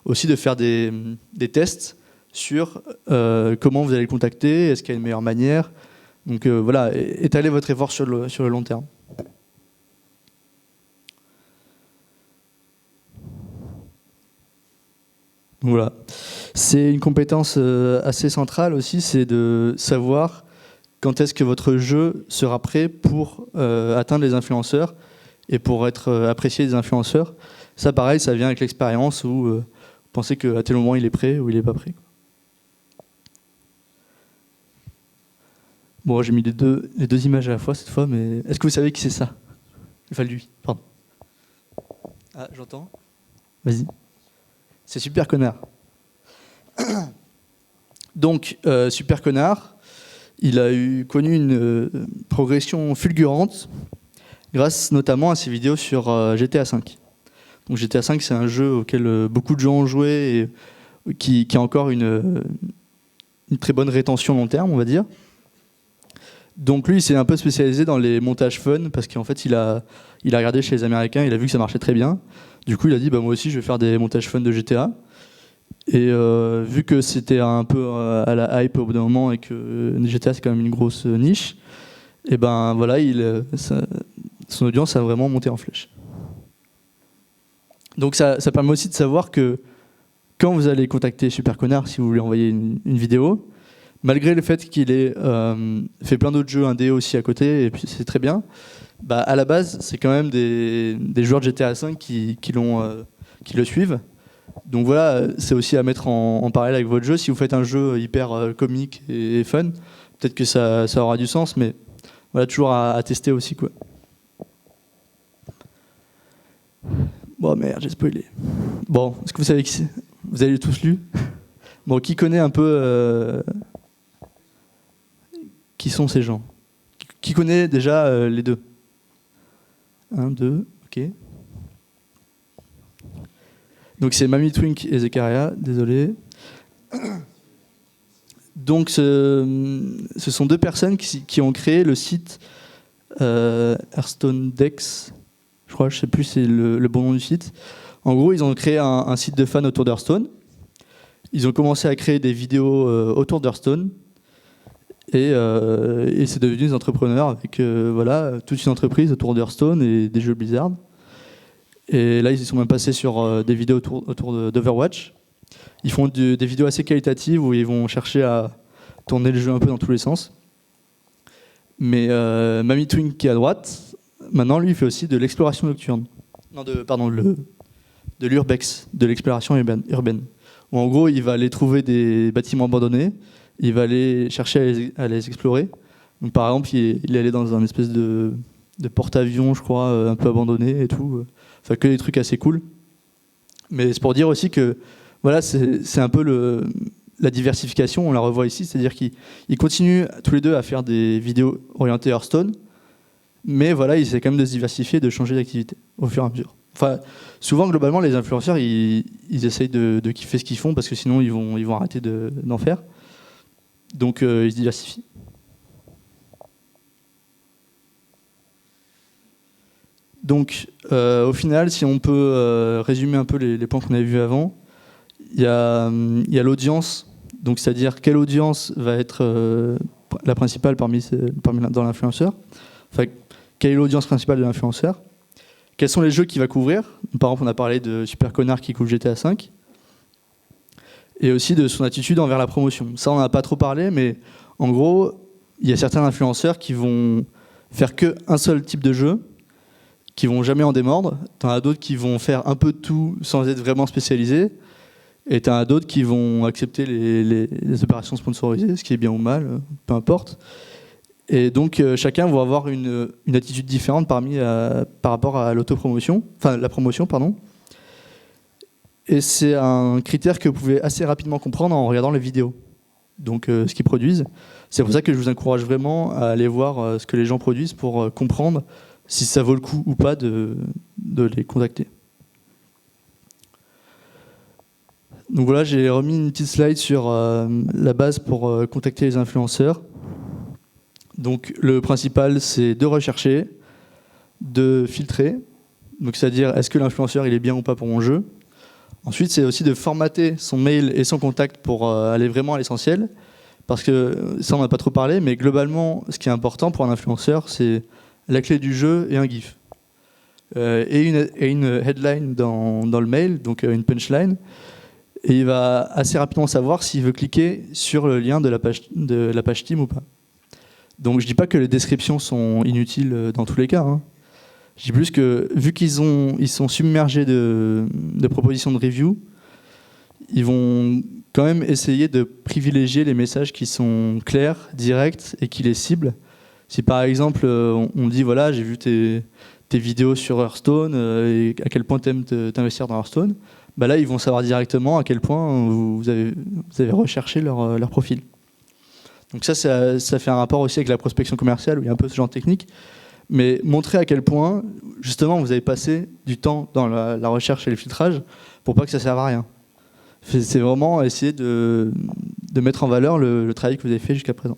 aussi de faire des tests sur comment vous allez le contacter, est-ce qu'il y a une meilleure manière. Donc voilà, étalez votre effort sur le long terme. Voilà. C'est une compétence assez centrale aussi, c'est de savoir quand est-ce que votre jeu sera prêt pour atteindre les influenceurs et pour être apprécié des influenceurs. Ça, pareil, ça vient avec l'expérience où vous pensez qu'à tel moment il est prêt ou il n'est pas prêt. Bon, j'ai mis les deux images à la fois cette fois, mais est-ce que vous savez qui c'est ça? Enfin, lui, pardon. Ah, j'entends. Vas-y. C'est Super Connard. Donc, Super Connard, il a connu une progression fulgurante grâce notamment à ses vidéos sur GTA V. Donc GTA V, c'est un jeu auquel beaucoup de gens ont joué et qui a encore une très bonne rétention long terme, on va dire. Donc lui, il s'est un peu spécialisé dans les montages fun parce qu'en fait, il a regardé chez les Américains, il a vu que ça marchait très bien. Du coup, il a dit, bah, moi aussi, je vais faire des montages fun de GTA. Et vu que c'était un peu à la hype au bout d'un moment et que GTA, c'est quand même une grosse niche, et ben voilà, son audience a vraiment monté en flèche. Donc ça permet aussi de savoir que quand vous allez contacter Super Connard, si vous lui envoyez une vidéo, malgré le fait qu'il ait fait plein d'autres jeux indés aussi à côté, et puis c'est très bien, bah, à la base, c'est quand même des joueurs de GTA V qui le suivent. Donc voilà, c'est aussi à mettre en parallèle avec votre jeu. Si vous faites un jeu hyper comique et fun, peut-être que ça aura du sens, mais voilà, toujours à tester aussi, quoi. Bon merde, j'ai spoilé. Bon, est-ce que vous savez qui c'est? Vous avez tous lu? Bon, qui connaît un peu qui sont ces gens? Qui connaît déjà les deux? 1, 2, ok. Donc c'est Mamie Twink et Zekaria, désolé. Donc ce sont deux personnes qui ont créé le site Hearthstone Dex, je crois, je sais plus c'est le bon nom du site. En gros, ils ont créé un site de fans autour d'Hearthstone. Ils ont commencé à créer des vidéos autour d'Hearthstone. Et c'est devenu des entrepreneurs avec voilà, toute une entreprise autour d'Hearthstone et des jeux Blizzard. Et là, ils sont même passés sur des vidéos autour d'Overwatch. Ils font des vidéos assez qualitatives où ils vont chercher à tourner le jeu un peu dans tous les sens. Mais Mamie Twink qui est à droite, maintenant lui il fait aussi de l'exploration nocturne. Non, de l'urbex, de l'exploration urbaine. Où en gros il va aller trouver des bâtiments abandonnés, il va aller chercher à les explorer. Donc, par exemple, il est allé dans un espèce de porte-avions, je crois, un peu abandonné et tout. Enfin, que des trucs assez cool. Mais c'est pour dire aussi que voilà, c'est un peu la diversification, on la revoit ici, c'est-à-dire qu'ils continuent tous les deux à faire des vidéos orientées Hearthstone, mais voilà, ils essaient quand même de se diversifier, de changer d'activité au fur et à mesure. Enfin, souvent, globalement, les influenceurs, ils essayent de kiffer ce qu'ils font parce que sinon, ils vont arrêter d'en faire. Donc, ils se diversifient. Donc, au final, si on peut résumer un peu les points qu'on avait vus avant, il y a l'audience, donc c'est-à-dire quelle audience va être la principale dans l'influenceur. Enfin, quelle est l'audience principale de l'influenceur. Quels sont les jeux qu'il va couvrir. Par exemple, on a parlé de Super Connard qui couvre GTA V. Et aussi de son attitude envers la promotion. Ça, on n'en a pas trop parlé, mais en gros, il y a certains influenceurs qui vont faire qu'un seul type de jeu, qui vont jamais en démordre. T'en as d'autres qui vont faire un peu de tout sans être vraiment spécialisés. Et t'en as d'autres qui vont accepter les opérations sponsorisées, ce qui est bien ou mal, peu importe. Et donc chacun va avoir une attitude différente par rapport à l'autopromotion, enfin la promotion, pardon. Et c'est un critère que vous pouvez assez rapidement comprendre en regardant les vidéos. Donc ce qu'ils produisent. C'est pour ça que je vous encourage vraiment à aller voir ce que les gens produisent pour comprendre si ça vaut le coup ou pas de les contacter. Donc voilà, j'ai remis une petite slide sur la base pour contacter les influenceurs. Donc le principal, c'est de rechercher, de filtrer, donc c'est-à-dire est-ce que l'influenceur il est bien ou pas pour mon jeu. Ensuite, c'est aussi de formater son mail et son contact pour aller vraiment à l'essentiel, parce que ça on n'a pas trop parlé, mais globalement, ce qui est important pour un influenceur, c'est la clé du jeu et un GIF. Et une headline dans le mail, donc une punchline. Et il va assez rapidement savoir s'il veut cliquer sur le lien de la page Steam ou pas. Donc je dis pas que les descriptions sont inutiles dans tous les cas. Hein. Je dis plus que vu qu'ils sont submergés de propositions de review, ils vont quand même essayer de privilégier les messages qui sont clairs, directs et qui les ciblent. Si par exemple on dit voilà, j'ai vu tes vidéos sur Hearthstone et à quel point tu aimes t'investir dans Hearthstone, bah là ils vont savoir directement à quel point vous avez recherché leur profil. Donc ça fait un rapport aussi avec la prospection commerciale où il y a un peu ce genre de technique, mais montrer à quel point justement vous avez passé du temps dans la recherche et le filtrage pour pas que ça serve à rien. C'est vraiment essayer de mettre en valeur le travail que vous avez fait jusqu'à présent.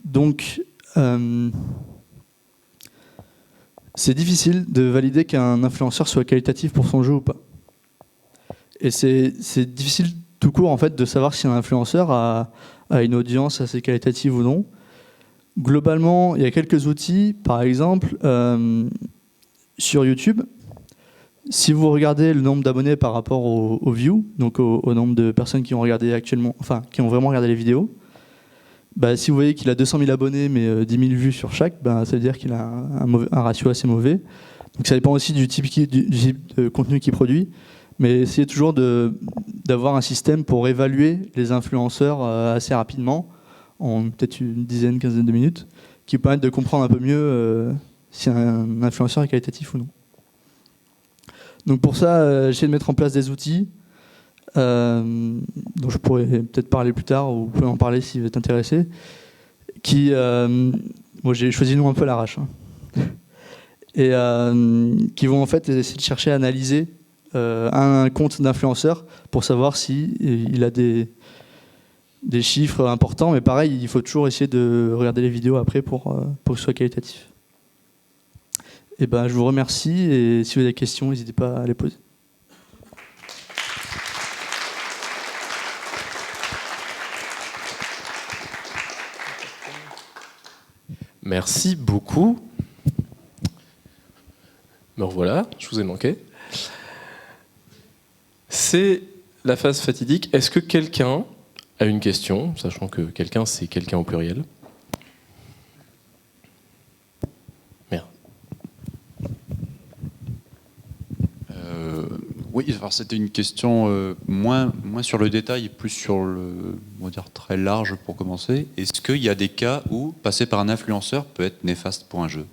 Donc, c'est difficile de valider qu'un influenceur soit qualitatif pour son jeu ou pas. Et c'est difficile tout court en fait de savoir si un influenceur a une audience assez qualitative ou non. Globalement, il y a quelques outils, par exemple sur YouTube. Si vous regardez le nombre d'abonnés par rapport aux views, donc au nombre de personnes qui ont regardé actuellement, enfin qui ont vraiment regardé les vidéos, bah, si vous voyez qu'il a 200 000 abonnés mais 10 000 vues sur chaque, bah, ça veut dire qu'il a un ratio assez mauvais. Donc ça dépend aussi du type de contenu qu'il produit, mais essayez toujours d'avoir un système pour évaluer les influenceurs assez rapidement, en peut-être une dizaine, quinzaine de minutes, qui permettent de comprendre un peu mieux si un influenceur est qualitatif ou non. Donc pour ça, j'essaie de mettre en place des outils dont je pourrais peut-être parler plus tard, ou vous pouvez en parler si vous êtes intéressé, moi j'ai choisi le nom un peu à l'arrache, hein, et qui vont en fait essayer de chercher à analyser un compte d'influenceur pour savoir si il a des des chiffres importants, mais pareil, il faut toujours essayer de regarder les vidéos après pour que ce soit qualitatif. Et ben, je vous remercie, et si vous avez des questions, n'hésitez pas à les poser. Merci beaucoup. Me revoilà, je vous ai manqué. C'est la phase fatidique. Est-ce que quelqu'un a une question, sachant que quelqu'un, c'est quelqu'un au pluriel? Merde. Oui, alors c'était une question moins sur le détail, plus sur le, on va dire, très large pour commencer. Est-ce qu'il y a des cas où passer par un influenceur peut être néfaste pour un jeu?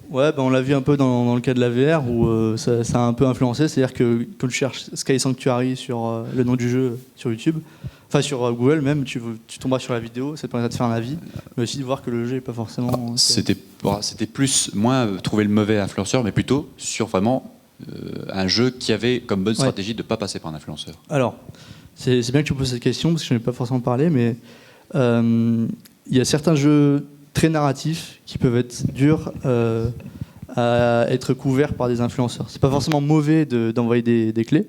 Ouais, on l'a vu un peu dans le cas de la VR où ça a un peu influencé. C'est-à-dire que quand tu cherches Sky Sanctuary sur le nom du jeu sur YouTube, enfin sur Google même, tu tomberas sur la vidéo, ça te permettra de faire un avis, mais aussi de voir que le jeu n'est pas forcément... C'était plus, moins trouver le mauvais influenceur, mais plutôt sur vraiment un jeu qui avait comme bonne stratégie de ne pas passer par un influenceur. Alors, c'est bien que tu poses cette question, parce que je n'en ai pas forcément parlé, mais il y a certains jeux très narratifs qui peuvent être durs à être couverts par des influenceurs. C'est pas forcément mauvais d'envoyer des clés,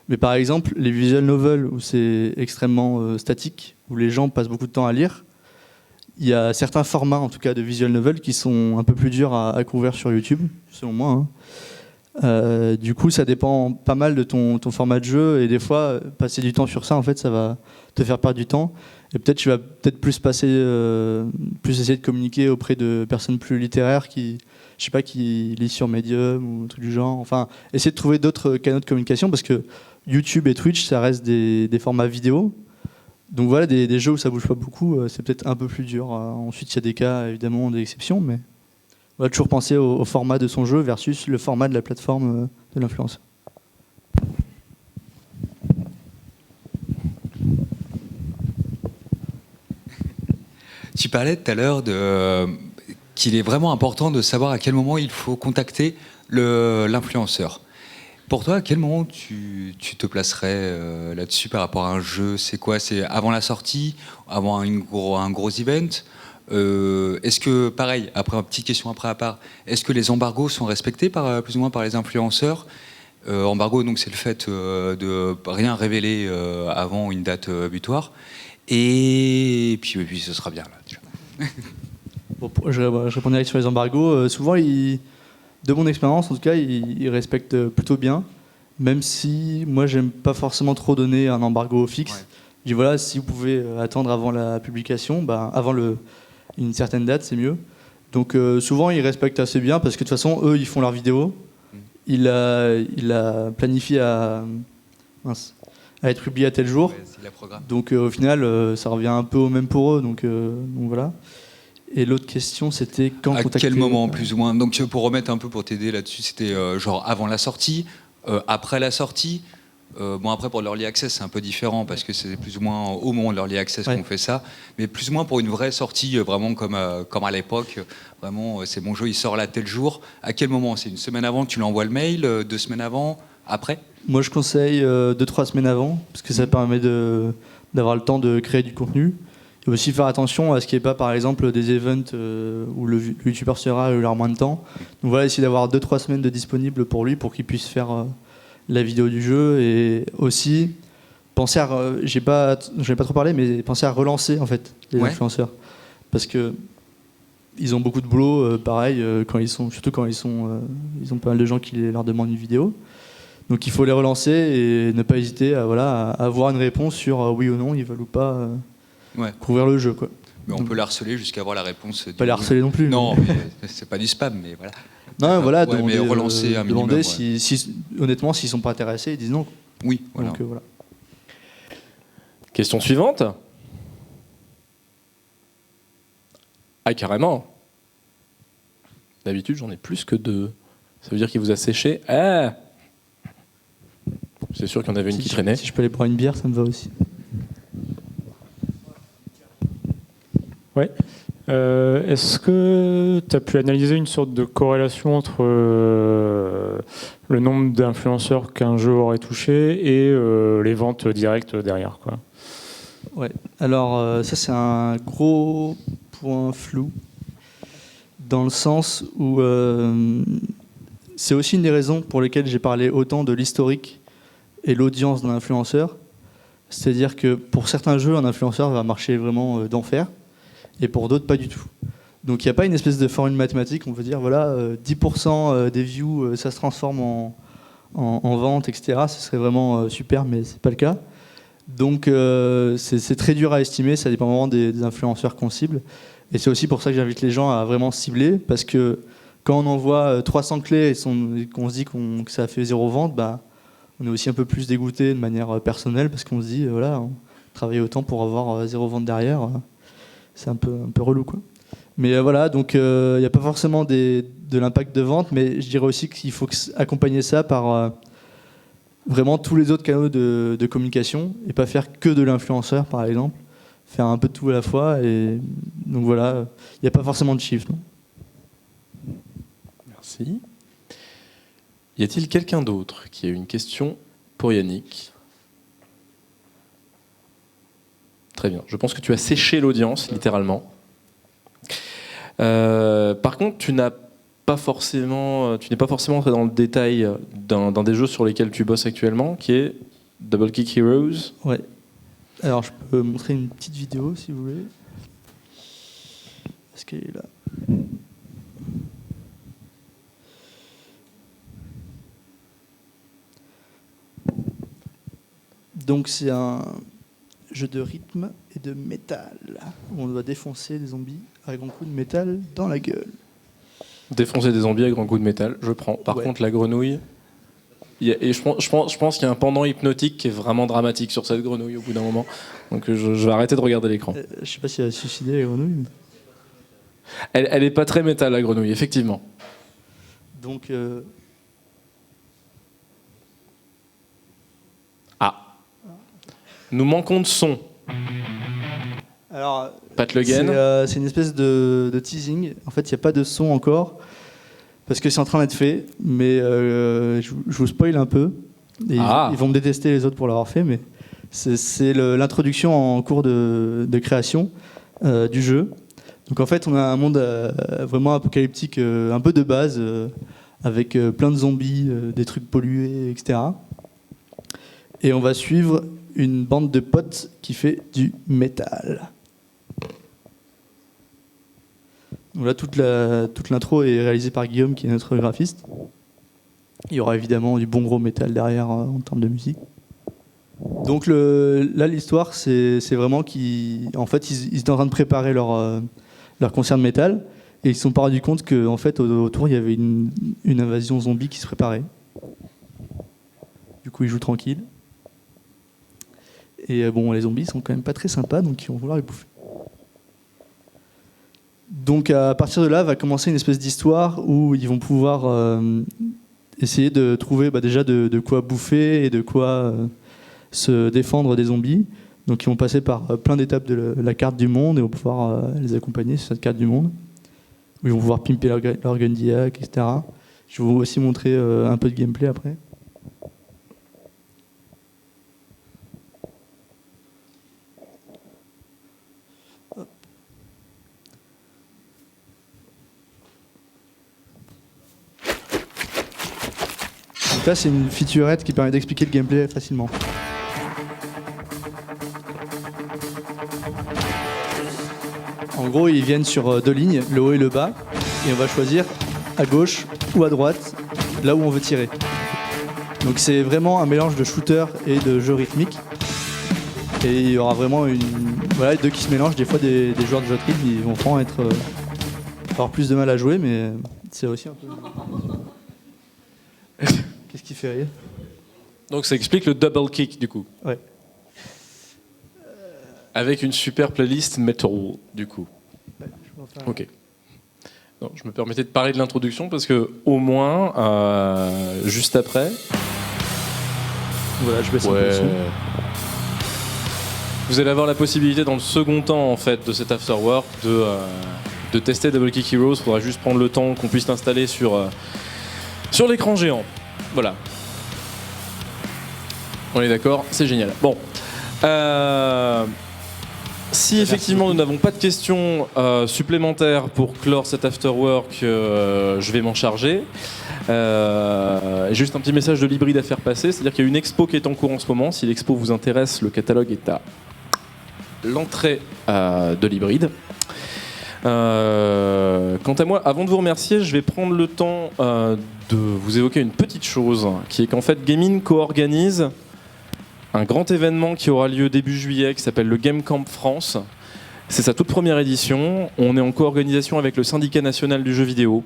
mais par exemple les visual novels où c'est extrêmement statique, où les gens passent beaucoup de temps à lire, il y a certains formats en tout cas de visual novels qui sont un peu plus durs à couvrir sur YouTube, selon moi. Du coup, ça dépend pas mal de ton format de jeu, et des fois, passer du temps sur ça, en fait, ça va te faire perdre du temps. Et peut-être tu vas plus essayer de communiquer auprès de personnes plus littéraires qui lisent sur Medium ou un truc du genre. Enfin, essayer de trouver d'autres canaux de communication, parce que YouTube et Twitch, ça reste des formats vidéo. Donc voilà, des jeux où ça bouge pas beaucoup, c'est peut-être un peu plus dur. Ensuite, il y a des cas, évidemment, d'exception, mais on va toujours penser au format de son jeu versus le format de la plateforme de l'influenceur. Tu parlais tout à l'heure qu'il est vraiment important de savoir à quel moment il faut contacter l'influenceur. Pour toi, à quel moment tu te placerais là-dessus par rapport à un jeu? C'est quoi? C'est avant la sortie? Avant un gros event? Est-ce que, pareil, après une petite question après à part, est-ce que les embargos sont respectés plus ou moins par les influenceurs? Embargo, donc c'est le fait de rien révéler avant une date butoir. Et puis ce sera bien là. Déjà. Bon, je répondrai sur les embargos. Souvent, de mon expérience, en tout cas, ils respectent plutôt bien. Même si moi, j'aime pas forcément trop donner un embargo fixe. Ouais. Je dis voilà, si vous pouvez attendre avant la publication, avant une certaine date, c'est mieux. Donc souvent, ils respectent assez bien parce que de toute façon, eux, ils font leur vidéo. Il la planifie à être publié à tel jour. Ouais, donc au final, ça revient un peu au même pour eux. Donc voilà. Et l'autre question, c'était quand contacter... À quel moment, plus ou moins? Donc pour remettre un peu, pour t'aider là-dessus, c'était genre avant la sortie, après la sortie. Bon, après pour l'Early Access, c'est un peu différent parce que c'est plus ou moins au moment de l'Early Access qu'on fait ça. Mais plus ou moins pour une vraie sortie, vraiment comme à l'époque, vraiment, c'est mon jeu, il sort là tel jour. À quel moment? C'est une semaine avant, tu l'envoies le mail, 2 semaines avant, après? Moi, je conseille 2-3 semaines avant, parce que ça permet d'avoir le temps de créer du contenu. Et aussi faire attention à ce qu'il n'y ait pas, par exemple, des events où le youtubeur sera il aura moins de temps. Donc voilà, essayer d'avoir 2-3 semaines de disponible pour lui, pour qu'il puisse faire la vidéo du jeu. Et aussi, penser à... j'ai pas trop parlé, mais penser à relancer, en fait, les influenceurs. Parce que ils ont beaucoup de boulot, pareil, surtout quand ils ont pas mal de gens qui leur demandent une vidéo. Donc il faut les relancer et ne pas hésiter à avoir une réponse sur oui ou non, ils veulent ou pas couvrir le jeu. Quoi. Mais on peut la harceler jusqu'à avoir la réponse. Pas la harceler non plus. Non, mais c'est pas du spam, mais voilà. Non, voilà, mais relancer un minimum. Demander honnêtement, s'ils sont pas intéressés, ils disent non. Oui, voilà. Donc, voilà. Question suivante. Ah, carrément. D'habitude, j'en ai plus que 2. Ça veut dire qu'il vous a séché. Ah, c'est sûr qu'il y en avait une qui traînait. Si je peux aller prendre une bière, ça me va aussi. Ouais. Est-ce que tu as pu analyser une sorte de corrélation entre le nombre d'influenceurs qu'un jeu aurait touché et les ventes directes derrière, quoi? Ouais. Alors ça c'est un gros point flou dans le sens où c'est aussi une des raisons pour lesquelles j'ai parlé autant de l'historique et l'audience d'un influenceur. C'est-à-dire que pour certains jeux, un influenceur va marcher vraiment d'enfer et pour d'autres pas du tout. Donc il n'y a pas une espèce de formule mathématique, on peut dire voilà 10% des views ça se transforme en vente, etc. Ce serait vraiment super, mais c'est pas le cas. Donc c'est très dur à estimer, ça dépend vraiment des influenceurs qu'on cible. Et c'est aussi pour ça que j'invite les gens à vraiment cibler, parce que quand on envoie 300 clés et qu'on se dit que ça fait 0 vente, bah, on est aussi un peu plus dégoûté de manière personnelle, parce qu'on se dit, voilà, on travaille autant pour avoir 0 vente derrière, c'est un peu relou, quoi. Mais voilà, donc il n'y a pas forcément de l'impact de vente, mais je dirais aussi qu'il faut accompagner ça par vraiment tous les autres canaux de communication, et pas faire que de l'influenceur, par exemple. Faire un peu de tout à la fois, et donc voilà, il n'y a pas forcément de chiffres. Non. Merci. Y a-t-il quelqu'un d'autre qui a une question pour Yannick ? Très bien. Je pense que tu as séché l'audience, littéralement. Par contre, tu n'es pas forcément entré dans le détail d'un des jeux sur lesquels tu bosses actuellement, qui est Double Kick Heroes. Ouais. Alors, je peux montrer une petite vidéo, si vous voulez. Est-ce qu'elle est là ? Donc, c'est un jeu de rythme et de métal, où on doit défoncer des zombies avec un coup de métal dans la gueule. Défoncer des zombies avec un coup de métal, je prends. Par contre, la grenouille... je pense qu'il y a un pendant hypnotique qui est vraiment dramatique sur cette grenouille au bout d'un moment. Donc je vais arrêter de regarder l'écran. Je sais pas si elle a suicidé la grenouille. Mais... Elle est pas très métal, la grenouille, effectivement. Donc... Nous manquons de son. Alors, Pat Le Guen. c'est une espèce de teasing. En fait, il n'y a pas de son encore, parce que c'est en train d'être fait, mais je vous spoil un peu. Et ils vont me détester les autres pour l'avoir fait, mais c'est l'introduction en cours de création du jeu. Donc en fait, on a un monde vraiment apocalyptique, un peu de base, avec plein de zombies, des trucs pollués, etc. Et on va suivre une bande de potes qui fait du métal. Donc là, toute l'intro est réalisée par Guillaume, qui est notre graphiste. Il y aura évidemment du bon gros métal derrière en termes de musique. Donc là, l'histoire, c'est vraiment qu'ils étaient en train de préparer leur concert de métal, et ils se sont pas rendus compte qu'en fait, autour, il y avait une invasion zombie qui se préparait. Du coup, ils jouent tranquille. Et bon, les zombies sont quand même pas très sympas, donc ils vont vouloir les bouffer. Donc à partir de là, va commencer une espèce d'histoire où ils vont pouvoir essayer de trouver déjà de quoi bouffer et de quoi se défendre des zombies. Donc ils vont passer par plein d'étapes de la carte du monde et on va pouvoir les accompagner sur cette carte du monde. Où ils vont pouvoir pimper leur gun diac, etc. Je vais vous aussi montrer un peu de gameplay après. Donc là, c'est une featurette qui permet d'expliquer le gameplay facilement. En gros, ils viennent sur 2 lignes, le haut et le bas, et on va choisir à gauche ou à droite, là où on veut tirer. Donc c'est vraiment un mélange de shooter et de jeu rythmique. Et il y aura vraiment les deux qui se mélangent. Des fois, des joueurs de jeu de rythme, ils vont vraiment avoir plus de mal à jouer, mais c'est aussi un peu... Qu'est-ce qui fait rire ? Donc ça explique le double kick, du coup. Ouais. Avec une super playlist metal, du coup. Ouais, je vais en faire Ok. Non, je me permettais de parler de l'introduction parce que au moins, juste après... Voilà, je baisse un peu le son. Vous allez avoir la possibilité dans le second temps en fait de cet afterwork de tester Double Kick Heroes. Il faudra juste prendre le temps qu'on puisse l'installer sur l'écran géant. Voilà. On est d'accord, c'est génial. Bon. si effectivement nous n'avons pas de questions supplémentaires pour clore cet afterwork, je vais m'en charger. Juste un petit message de l'hybride à faire passer, c'est-à-dire qu'il y a une expo qui est en cours en ce moment. Si l'expo vous intéresse, le catalogue est à l'entrée de l'hybride. Quant à moi, avant de vous remercier, je vais prendre le temps de vous évoquer une petite chose, qui est qu'en fait Gaming co-organise un grand événement qui aura lieu début juillet, qui s'appelle le Game Camp France. C'est sa toute première édition. On est en co-organisation avec le Syndicat national du jeu vidéo.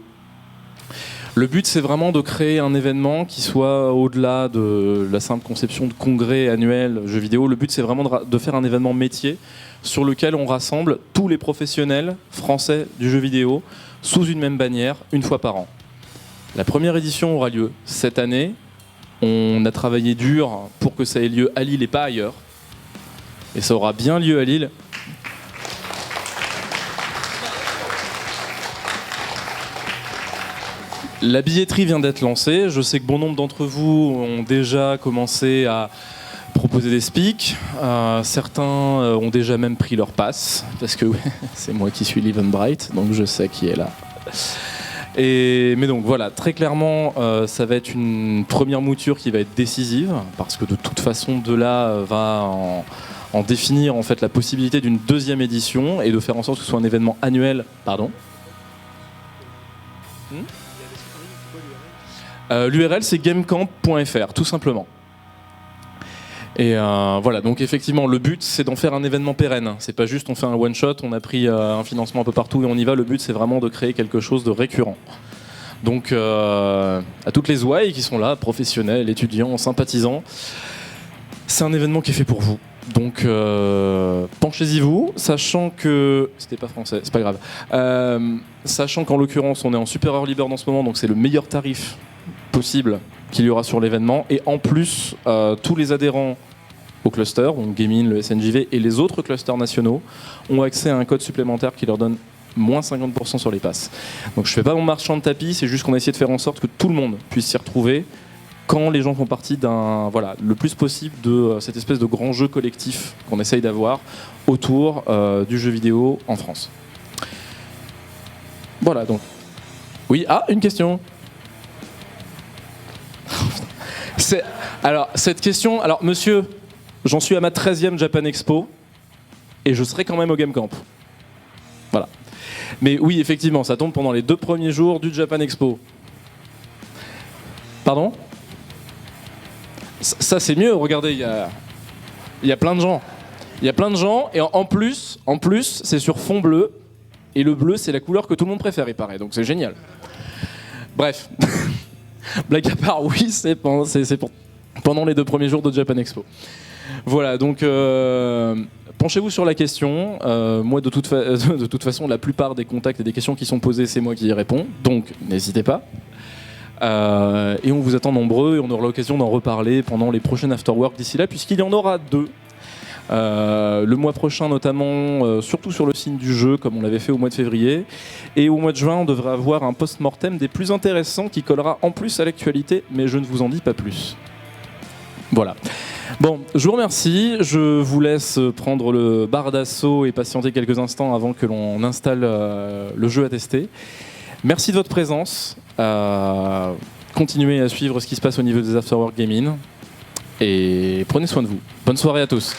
Le but, c'est vraiment de créer un événement qui soit au-delà de la simple conception de congrès annuel jeux vidéo. Le but, c'est vraiment de faire un événement métier sur lequel on rassemble tous les professionnels français du jeu vidéo sous une même bannière, une fois par an. La première édition aura lieu cette année. On a travaillé dur pour que ça ait lieu à Lille et pas ailleurs. Et ça aura bien lieu à Lille. La billetterie vient d'être lancée. Je sais que bon nombre d'entre vous ont déjà commencé à proposer des speaks. Certains ont déjà même pris leur passe, parce que c'est moi qui suis Livenbright, donc je sais qui est là. Mais donc voilà, très clairement, ça va être une première mouture qui va être décisive, parce que de toute façon, de là va en définir en fait la possibilité d'une deuxième édition et de faire en sorte que ce soit un événement annuel. Pardon. L'URL c'est gamecamp.fr, tout simplement. Et voilà, donc effectivement, le but c'est d'en faire un événement pérenne. C'est pas juste on fait un one shot, on a pris un financement un peu partout et on y va. Le but c'est vraiment de créer quelque chose de récurrent. Donc à toutes les ouailles qui sont là, professionnels, étudiants, sympathisants, c'est un événement qui est fait pour vous. Donc penchez-y vous, sachant que c'était pas français, c'est pas grave. Sachant qu'en l'occurrence on est en super early bird en ce moment, donc c'est le meilleur tarif possible qu'il y aura sur l'événement, et en plus tous les adhérents au cluster, donc Gaming, le SNJV et les autres clusters nationaux ont accès à un code supplémentaire qui leur donne moins 50% sur les passes. Donc je fais pas mon marchand de tapis, c'est juste qu'on a essayé de faire en sorte que tout le monde puisse s'y retrouver quand les gens font partie le plus possible de cette espèce de grand jeu collectif qu'on essaye d'avoir autour du jeu vidéo en France. Voilà donc. Oui, une question. Alors, cette question... Alors, monsieur, j'en suis à ma 13e Japan Expo et je serai quand même au Game Camp. Voilà. Mais oui, effectivement, ça tombe pendant les 2 premiers jours du Japan Expo. Pardon ? Ça, c'est mieux. Regardez, il y a plein de gens. Il y a plein de gens et en plus, c'est sur fond bleu. Et le bleu, c'est la couleur que tout le monde préfère, il paraît. Donc, c'est génial. Bref. Blague à part, oui, c'est pendant les 2 premiers jours de Japan Expo. Voilà, donc penchez-vous sur la question. Moi, de toute façon, la plupart des contacts et des questions qui sont posées, c'est moi qui y réponds. Donc, n'hésitez pas. Et on vous attend nombreux et on aura l'occasion d'en reparler pendant les prochaines afterworks d'ici là, puisqu'il y en aura 2. Le mois prochain notamment, surtout sur le signe du jeu comme on l'avait fait au mois de février, et au mois de juin on devrait avoir un post-mortem des plus intéressants qui collera en plus à l'actualité, mais je ne vous en dis pas plus. Voilà. Bon, je vous remercie, je vous laisse prendre le bar d'assaut et patienter quelques instants avant que l'on installe le jeu à tester. Merci de votre présence, continuez à suivre ce qui se passe au niveau des Afterwork Gaming et prenez soin de vous. Bonne soirée à tous.